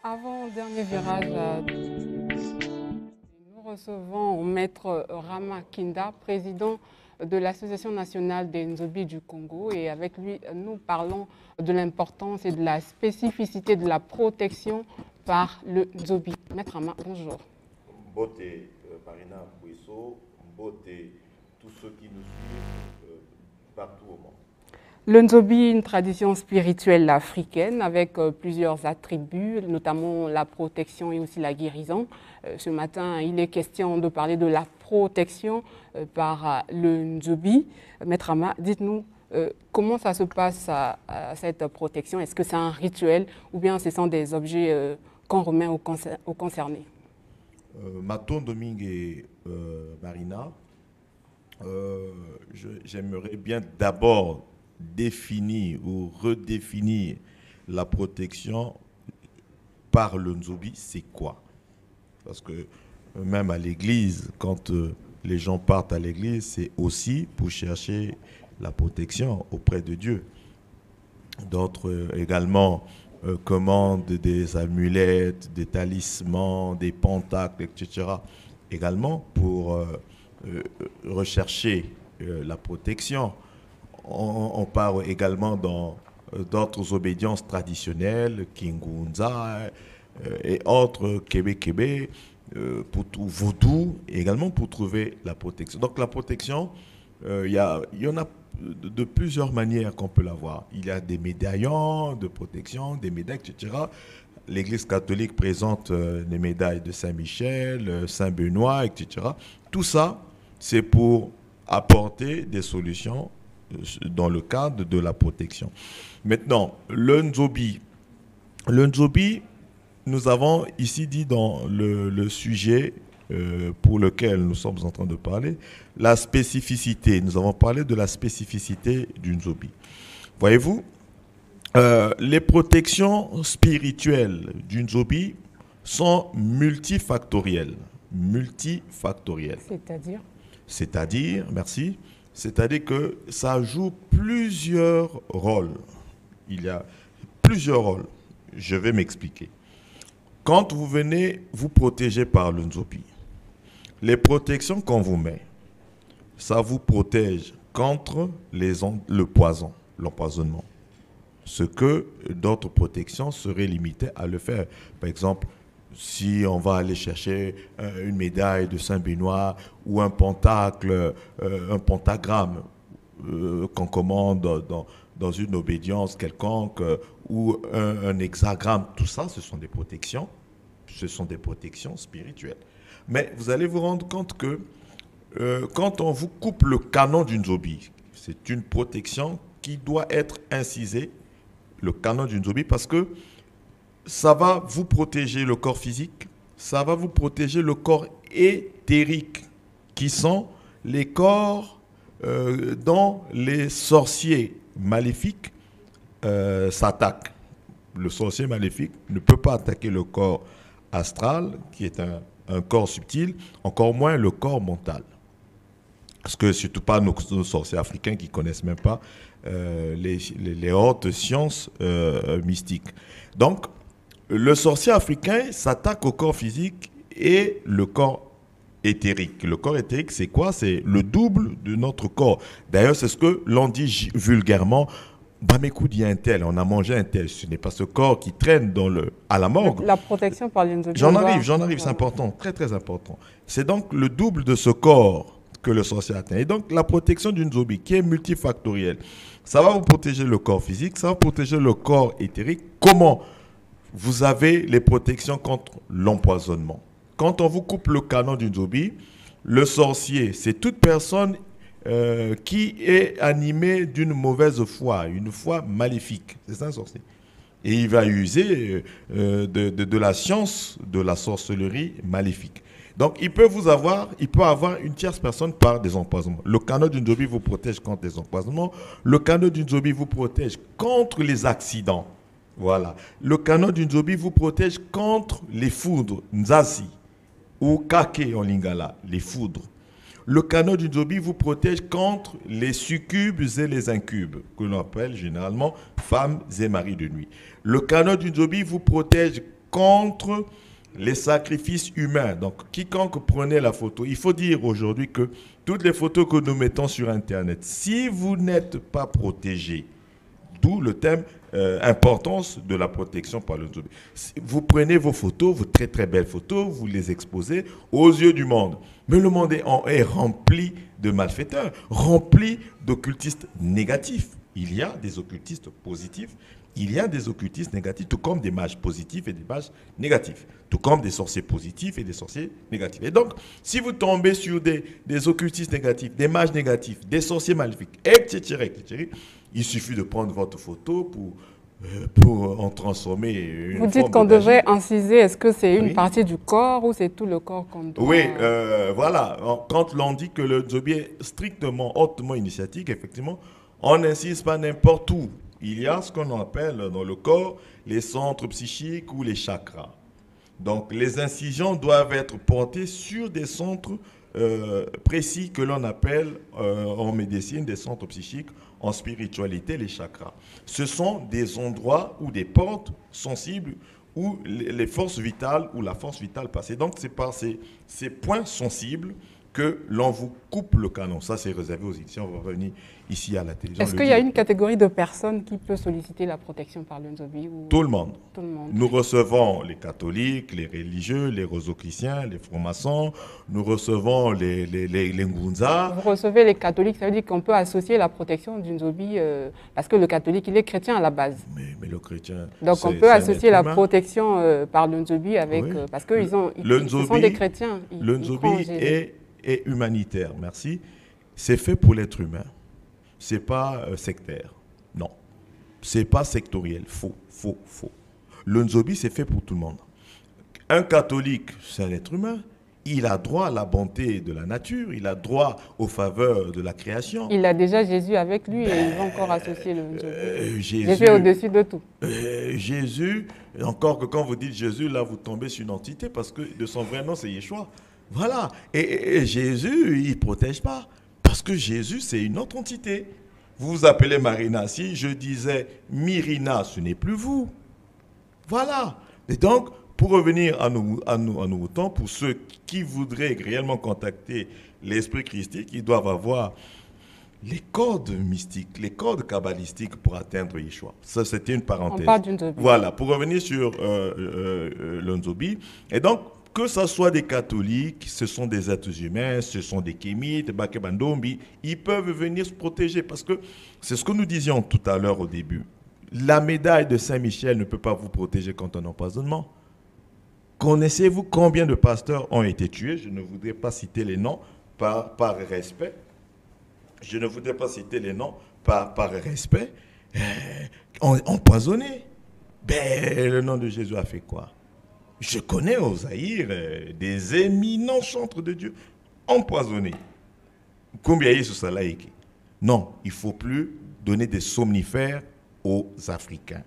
Avant dernier virage, nous recevons Maître Rama Kinda, président de l'Association nationale des Nzobi du Congo. Et avec lui, nous parlons de l'importance et de la spécificité de la protection par le Nzobi. Maître Rama, bonjour. Mbote Marina Bouesso, Mbote, tous ceux qui nous suivent partout au monde. Le Nzobi est une tradition spirituelle africaine avec plusieurs attributs, notamment la protection et aussi la guérison. Ce matin, il est question de parler de la protection par le Nzobi. Maître Rama, dites-nous comment ça se passe cette protection. Est-ce que c'est un rituel ou bien ce sont des objets qu'on remet aux concernés? Maton Domingue et Marina, j'aimerais bien d'abord définir ou redéfinir la protection par le Nzobi, c'est quoi? Parce que même à l'église, quand les gens partent à l'église, c'est aussi pour chercher la protection auprès de Dieu. D'autres également commandent des amulettes, des talismans, des pentacles, etc. Également pour rechercher la protection. On parle également dans d'autres obédiences traditionnelles, Kingunza et autres, Kébé, pour tout vaudou, également pour trouver la protection. Donc la protection, il y en a de plusieurs manières qu'on peut l'avoir. Il y a des médaillons de protection, des médailles, etc. L'Église catholique présente les médailles de Saint-Michel, Saint-Benoît, etc. Tout ça, c'est pour apporter des solutions dans le cadre de la protection. Maintenant, le Nzobi, nous avons ici dit dans le sujet pour lequel nous sommes en train de parler, la spécificité. Nous avons parlé de la spécificité du Nzobi. Voyez-vous, les protections spirituelles du Nzobi sont multifactorielles. C'est-à-dire, merci, c'est-à-dire que ça joue plusieurs rôles. Il y a plusieurs rôles. Je vais m'expliquer. Quand vous venez vous protéger par le Nzobi, les protections qu'on vous met, ça vous protège contre le poison, l'empoisonnement. Ce que d'autres protections seraient limitées à le faire. Par exemple, si on va aller chercher une médaille de Saint-Benoît ou un pentacle, un pentagramme qu'on commande dans une obédience quelconque ou un hexagramme, tout ça, ce sont des protections. Ce sont des protections spirituelles. Mais vous allez vous rendre compte que quand on vous coupe le canon d'une Nzobi, c'est une protection qui doit être incisée, le canon d'une Nzobi, parce que ça va vous protéger le corps physique, ça va vous protéger le corps éthérique, qui sont les corps dont les sorciers maléfiques s'attaquent. Le sorcier maléfique ne peut pas attaquer le corps astral, qui est un corps subtil, encore moins le corps mental. Parce que surtout pas nos sorciers africains qui ne connaissent même pas les hautes sciences mystiques. Donc, le sorcier africain s'attaque au corps physique et le corps éthérique. Le corps éthérique, c'est quoi? C'est le double de notre corps. D'ailleurs, c'est ce que l'on dit vulgairement. Bah, mais écoute, il y a un tel, on a mangé un tel. Ce n'est pas ce corps qui traîne à la morgue. La protection par l'Nzobi. J'en arrive, c'est important, très très important. C'est donc le double de ce corps que le sorcier atteint. Et donc, la protection d'une Nzobi qui est multifactorielle, ça va vous protéger le corps physique, ça va protéger le corps éthérique. Comment? Vous avez les protections contre l'empoisonnement. Quand on vous coupe le canon d'une Nzobi, le sorcier, c'est toute personne qui est animée d'une mauvaise foi, une foi maléfique. C'est ça un sorcier. Et il va user de la science de la sorcellerie maléfique. Donc, il peut avoir une tierce personne par des empoisonnements. Le canon d'une Nzobi vous protège contre les empoisonnements. Le canon d'une Nzobi vous protège contre les accidents. Voilà. Le canon d'une Nzobi vous protège contre les foudres, nzasi, ou kake en lingala, les foudres. Le canon d'une Nzobi vous protège contre les succubes et les incubes, que l'on appelle généralement femmes et maris de nuit. Le canon d'une Nzobi vous protège contre les sacrifices humains. Donc, quiconque prenait la photo, il faut dire aujourd'hui que toutes les photos que nous mettons sur Internet, si vous n'êtes pas protégé, d'où le thème importance de la protection par le Nzobi. Vous prenez vos photos, vos très très belles photos, vous les exposez aux yeux du monde. Mais le monde est rempli de malfaiteurs, rempli d'occultistes négatifs. Il y a des occultistes positifs, il y a des occultistes négatifs, tout comme des mages positifs et des mages négatifs, tout comme des sorciers positifs et des sorciers négatifs. Et donc, si vous tombez sur des occultistes négatifs, des mages négatifs, des sorciers maléfiques, etc., il suffit de prendre votre photo pour en transformer une Vous dites qu'on devrait inciser, est-ce que c'est une partie du corps ou c'est tout le corps qu'on doit... Oui, voilà. Quand l'on dit que le Nzobi est strictement, hautement initiatique, effectivement, on n'incise pas n'importe où. Il y a ce qu'on appelle dans le corps les centres psychiques ou les chakras. Donc, les incisions doivent être portées sur des centres précis que l'on appelle en médecine des centres psychiques, en spiritualité, les chakras. Ce sont des endroits ou des portes sensibles où les forces vitales ou la force vitale passe. Et donc, c'est par ces points sensibles que l'on vous coupe le canon. Ça, c'est réservé aux éditions. On va revenir ici à la télévision. Est-ce qu'il y a une catégorie de personnes qui peut solliciter la protection par le Nzobi ou... Tout le monde. Tout le monde. Nous recevons les catholiques, les religieux, les rosicruciens, les francs-maçons. Nous recevons les Ngunza. Vous recevez les catholiques, ça veut dire qu'on peut associer la protection du Nzobi, parce que le catholique, il est chrétien à la base. Mais le chrétien... Donc on peut associer la protection par le Nzobi avec... Oui. Parce qu'ils sont des chrétiens. Le Nzobi est humanitaire, merci. C'est fait pour l'être humain. C'est pas sectaire. Non. C'est pas sectoriel. Faux. Le Nzobi, c'est fait pour tout le monde. Un catholique, c'est un être humain. Il a droit à la bonté de la nature. Il a droit aux faveurs de la création. Il a déjà Jésus avec lui et il va encore associer le Nzobi. Jésus est au-dessus de tout. Jésus, encore que quand vous dites Jésus, là, vous tombez sur une entité parce que de son vrai nom, c'est Yeshua. Voilà. Et Jésus, il ne protège pas. Parce que Jésus, c'est une autre entité. Vous vous appelez Marina. Si je disais Myrina, ce n'est plus vous. Voilà. Et donc, pour revenir à nos temps, pour ceux qui voudraient réellement contacter l'Esprit christique, ils doivent avoir les codes mystiques, les codes kabbalistiques pour atteindre Yeshua. Ça, c'était une parenthèse. On parle du Nzobi. Voilà. Pour revenir sur le Nzobi. Et donc, que ce soit des catholiques, ce sont des êtres humains, ce sont des kémites, bakebandombi, ils peuvent venir se protéger parce que c'est ce que nous disions tout à l'heure au début. La médaille de Saint-Michel ne peut pas vous protéger contre un empoisonnement. Connaissez-vous combien de pasteurs ont été tués? Je ne voudrais pas citer les noms par respect. Je ne voudrais pas citer les noms par respect. Empoisonnés. Ben, le nom de Jésus a fait quoi? Je connais au Zaïre des éminents chantres de Dieu empoisonnés. Combien y a laïque? Non, il ne faut plus donner des somnifères aux Africains.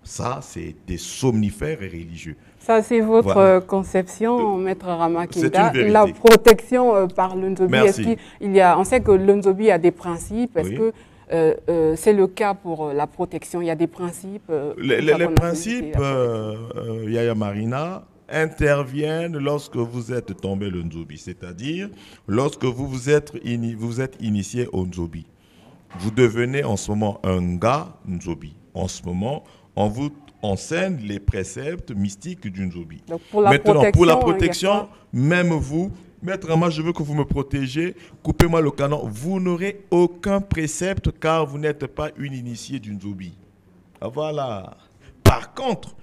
Ça, c'est des somnifères religieux. Ça, c'est votre conception, Maître Ramakinda. La protection par le Nzobi. On sait que le Nzobi a des principes. Est-ce que c'est le cas pour la protection? Il y a des principes. Les principes, Yaya Marina, interviennent lorsque vous êtes tombé le Nzobi, c'est-à-dire lorsque vous êtes initié au Nzobi. Vous devenez en ce moment un gars Nzobi. En ce moment, on vous enseigne les préceptes mystiques du Nzobi. Donc pour la protection, même vous, Maître Rama, je veux que vous me protégez, coupez-moi le canon. Vous n'aurez aucun précepte car vous n'êtes pas une initiée du Nzobi. Voilà. Par contre,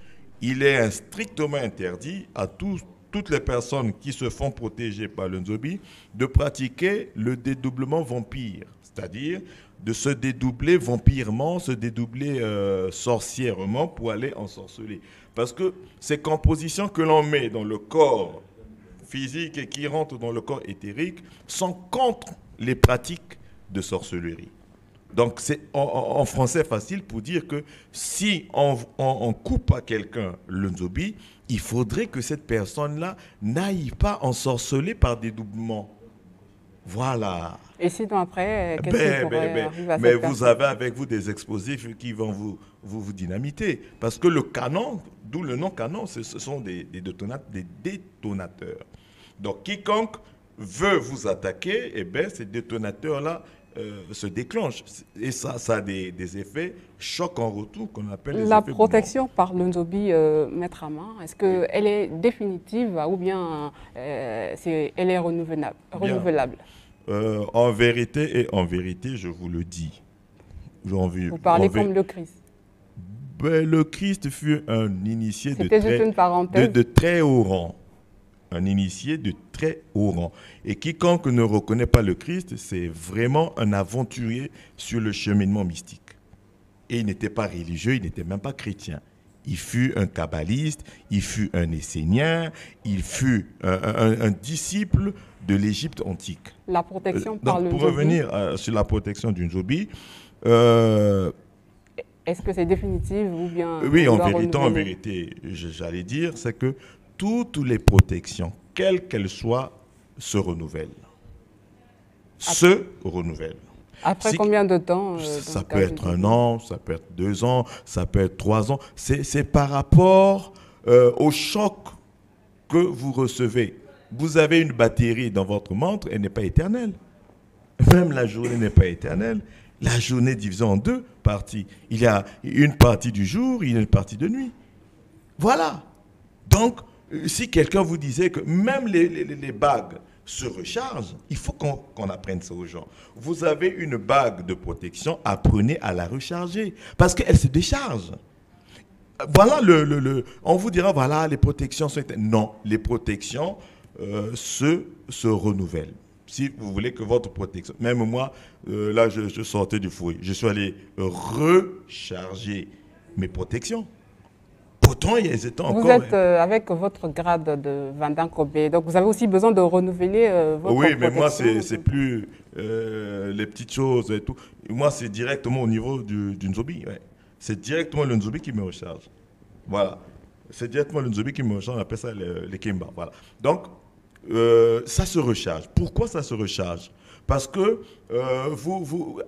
il est strictement interdit à toutes les personnes qui se font protéger par le Nzobi de pratiquer le dédoublement vampire, c'est-à-dire de se dédoubler vampirement, se dédoubler sorcièrement pour aller ensorceler. Parce que ces compositions que l'on met dans le corps physique et qui rentrent dans le corps éthérique sont contre les pratiques de sorcellerie. Donc c'est en français facile pour dire que si on coupe à quelqu'un le Nzobi, il faudrait que cette personne-là n'aille pas ensorceler par dédoublement. Voilà. Et sinon après, qu'est-ce qui pourrait arriver à Mais cette vous personne? avez avec vous des explosifs qui vont vous dynamiter. Parce que le canon, d'où le nom canon, ce sont des détonateurs. Donc quiconque veut vous attaquer, eh bien, ces détonateurs-là se déclenchent. Et ça a des effets chocs en retour qu'on appelle les La effets protection par le Nzobi, Maître Ama, est-ce qu'elle est définitive ou bien elle est renouvelable? Bien. En vérité, je vous le dis. Vous parlez comme le Christ. Ben, le Christ fut un initié de très haut rang. Un initié de très haut rang. Et quiconque ne reconnaît pas le Christ, c'est vraiment un aventurier sur le cheminement mystique. Et il n'était pas religieux, il n'était même pas chrétien. Il fut un kabbaliste, il fut un essénien, il fut un disciple de l'Égypte antique. La protection par le Pour Nzobi. revenir sur la protection du Nzobi, est-ce que c'est définitif ou bien... Oui, en vérité, j'allais dire, c'est que toutes les protections, quelles qu'elles soient, se renouvellent. Après combien de temps ça peut être 1 an, ça peut être 2 ans, ça peut être 3 ans. C'est par rapport au choc que vous recevez. Vous avez une batterie dans votre montre, elle n'est pas éternelle. Même la journée n'est pas éternelle. La journée est divisée en 2 parties. Il y a une partie du jour, il y a une partie de nuit. Voilà. Donc, si quelqu'un vous disait que même les bagues se rechargent, il faut qu'on apprenne ça aux gens. Vous avez une bague de protection, apprenez à la recharger. Parce qu'elle se décharge. Voilà, on vous dira, voilà, les protections sont... Non, les protections se renouvellent. Si vous voulez que votre protection... Même moi, là, je sortais du foyer. Je suis allé recharger mes protections. Pourtant, ils étaient encore... Vous êtes avec votre grade de Vandan Kobe, donc vous avez aussi besoin de renouveler votre protection. Oui, mais moi, c'est plus les petites choses et tout. Moi, c'est directement au niveau du Nzobi. Ouais. C'est directement le Nzobi qui me recharge. Voilà. C'est directement le Nzobi qui me recharge. On appelle ça les Kimba. Voilà. Donc, ça se recharge. Pourquoi ça se recharge? Parce que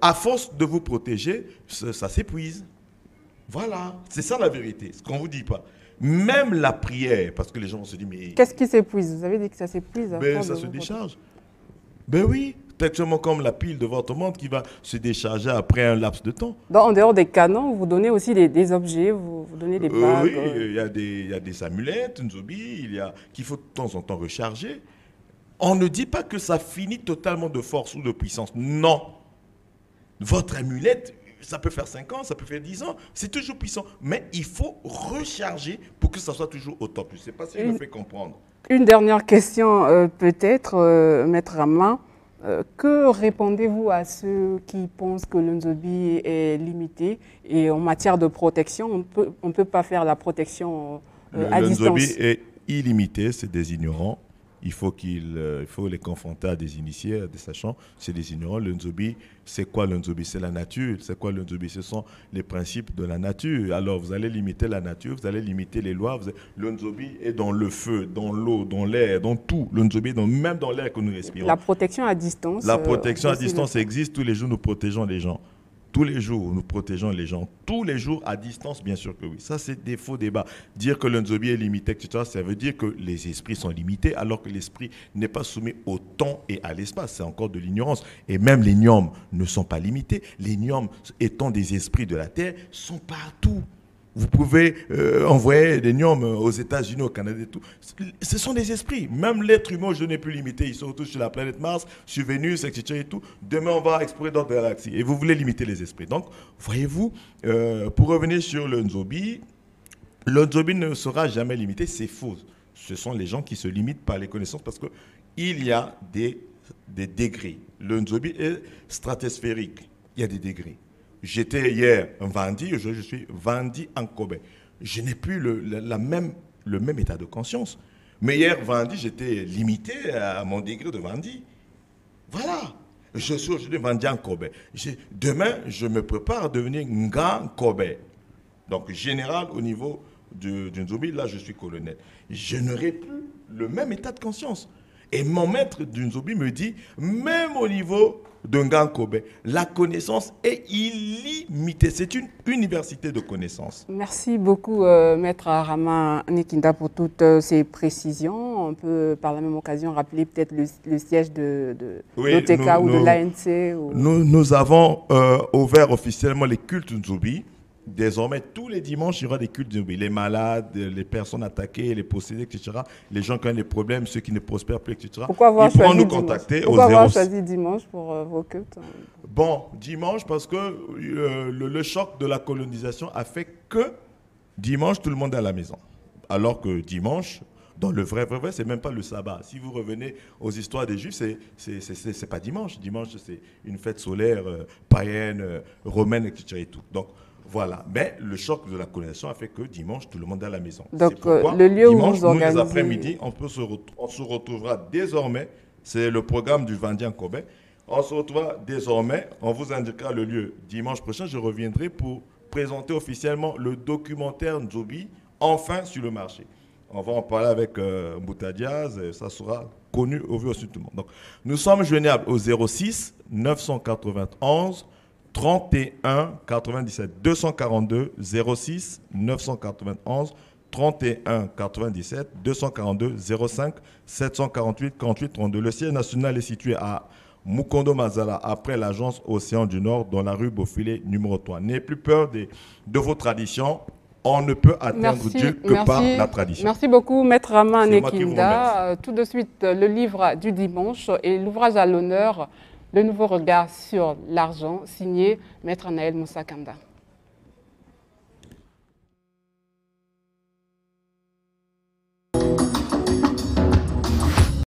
à force de vous protéger, ça s'épuise. Voilà, c'est ça la vérité, ce qu'on ne vous dit pas. Même la prière, parce que les gens se disent, mais... Qu'est-ce qui s'épuise? Vous avez dit que ça s'épuise. Ben, ça se décharge. Ben oui, exactement comme la pile de votre montre qui va se décharger après un laps de temps. Donc, en dehors des canons, vous donnez aussi des objets, vous donnez des bagues. Oui, il y a des amulettes, Nzobi, qu'il faut de temps en temps recharger. On ne dit pas que ça finit totalement de force ou de puissance. Non. Votre amulette... Ça peut faire 5 ans, ça peut faire 10 ans, c'est toujours puissant. Mais il faut recharger pour que ça soit toujours au top. Je ne sais pas si je me fais comprendre. Une dernière question peut-être, Maître Ama. Que répondez-vous à ceux qui pensent que le Nzobi est limité et en matière de protection, on ne peut pas faire la protection à distance? Le Nzobi est illimité, c'est des ignorants. Il faut les confronter à des initiés, à des sachants. C'est des ignorants. Le Nzobi, c'est quoi le Nzobi? C'est la nature. C'est quoi le Nzobi? Ce sont les principes de la nature. Alors, vous allez limiter la nature, vous allez limiter les lois. Le Nzobi est dans le feu, dans l'eau, dans l'air, dans tout. Le Nzobi est même dans l'air que nous respirons. La protection à distance. La protection à distance existe. Tous les jours, nous protégeons les gens. Tous les jours, nous protégeons les gens. Tous les jours, à distance, bien sûr que oui. Ça, c'est des faux débats. Dire que le Nzobi est limité, etc., ça veut dire que les esprits sont limités, alors que l'esprit n'est pas soumis au temps et à l'espace. C'est encore de l'ignorance. Et même les gnomes ne sont pas limités. Les gnomes, étant des esprits de la Terre, sont partout. Vous pouvez envoyer des gnomes aux États-Unis, au Canada et tout. Ce sont des esprits. Même l'être humain, je n'ai plus limité. Ils sont tous sur la planète Mars, sur Vénus, etc. Et tout. Demain, on va explorer d'autres galaxies. Et vous voulez limiter les esprits. Donc, voyez-vous, pour revenir sur le Nzobi ne sera jamais limité. C'est faux. Ce sont les gens qui se limitent par les connaissances parce qu'il y a des degrés. Le Nzobi est stratosphérique. Il y a des degrés. J'étais hier un Vandi, aujourd'hui je suis Vandi en Kobe. Je n'ai plus le même état de conscience. Mais hier, Vandi, j'étais limité à mon degré de Vandi. Voilà. Je suis aujourd'hui Vandi en Kobe. Demain, je me prépare à devenir Nga Kobe. Donc, général au niveau du Nzobi, là, je suis colonel. Je n'aurai plus le même état de conscience. Et mon maître d'Unzobi me dit, même au niveau de Ngankobe, la connaissance est illimitée. C'est une université de connaissances. Merci beaucoup, Maître Rama Nikinda, pour toutes ces précisions. On peut par la même occasion rappeler peut-être le siège de l'OTK ou de l'ANC. Nous avons ouvert officiellement les cultes Nzobi. Désormais, tous les dimanches, il y aura des cultes Nzobi. Les malades, les personnes attaquées, les possédés, etc. Les gens qui ont des problèmes, ceux qui ne prospèrent plus, etc. Pourquoi avoir Ils pourront nous dimanche? contacter Pourquoi au 0. avoir choisi dimanche pour vos cultes? Bon, dimanche, parce que le choc de la colonisation a fait que dimanche, tout le monde est à la maison. Alors que dimanche, dans le vrai, c'est même pas le sabbat. Si vous revenez aux histoires des Juifs, c'est pas dimanche. Dimanche, c'est une fête solaire païenne, romaine, etc. Et tout. Donc, voilà. Mais le choc de la colonisation a fait que dimanche, tout le monde est à la maison. Donc, le lieu dimanche, où vous organisez... nous, les après-midi, on se retrouvera désormais. C'est le programme du Vandien Kobe. On se retrouvera désormais. On vous indiquera le lieu. Dimanche prochain, je reviendrai pour présenter officiellement le documentaire Nzobi, enfin sur le marché. On va en parler avec Mbouta Diaz, ça sera connu au vu aussi de tout le monde. Donc, nous sommes joignables au 06 991 31 97 242 06 991 31 97 242 05 748 48 32. Le siège national est situé à Mukondo Mazala, après l'agence Océan du Nord, dans la rue Beaufilet numéro 3. N'ayez plus peur de vos traditions. On ne peut atteindre Dieu que par la tradition. Merci beaucoup, Maître Rama Nikinda. Tout de suite, le livre du dimanche et l'ouvrage à l'honneur, Le nouveau regard sur l'argent, signé Maître Naël Moussa Kanda.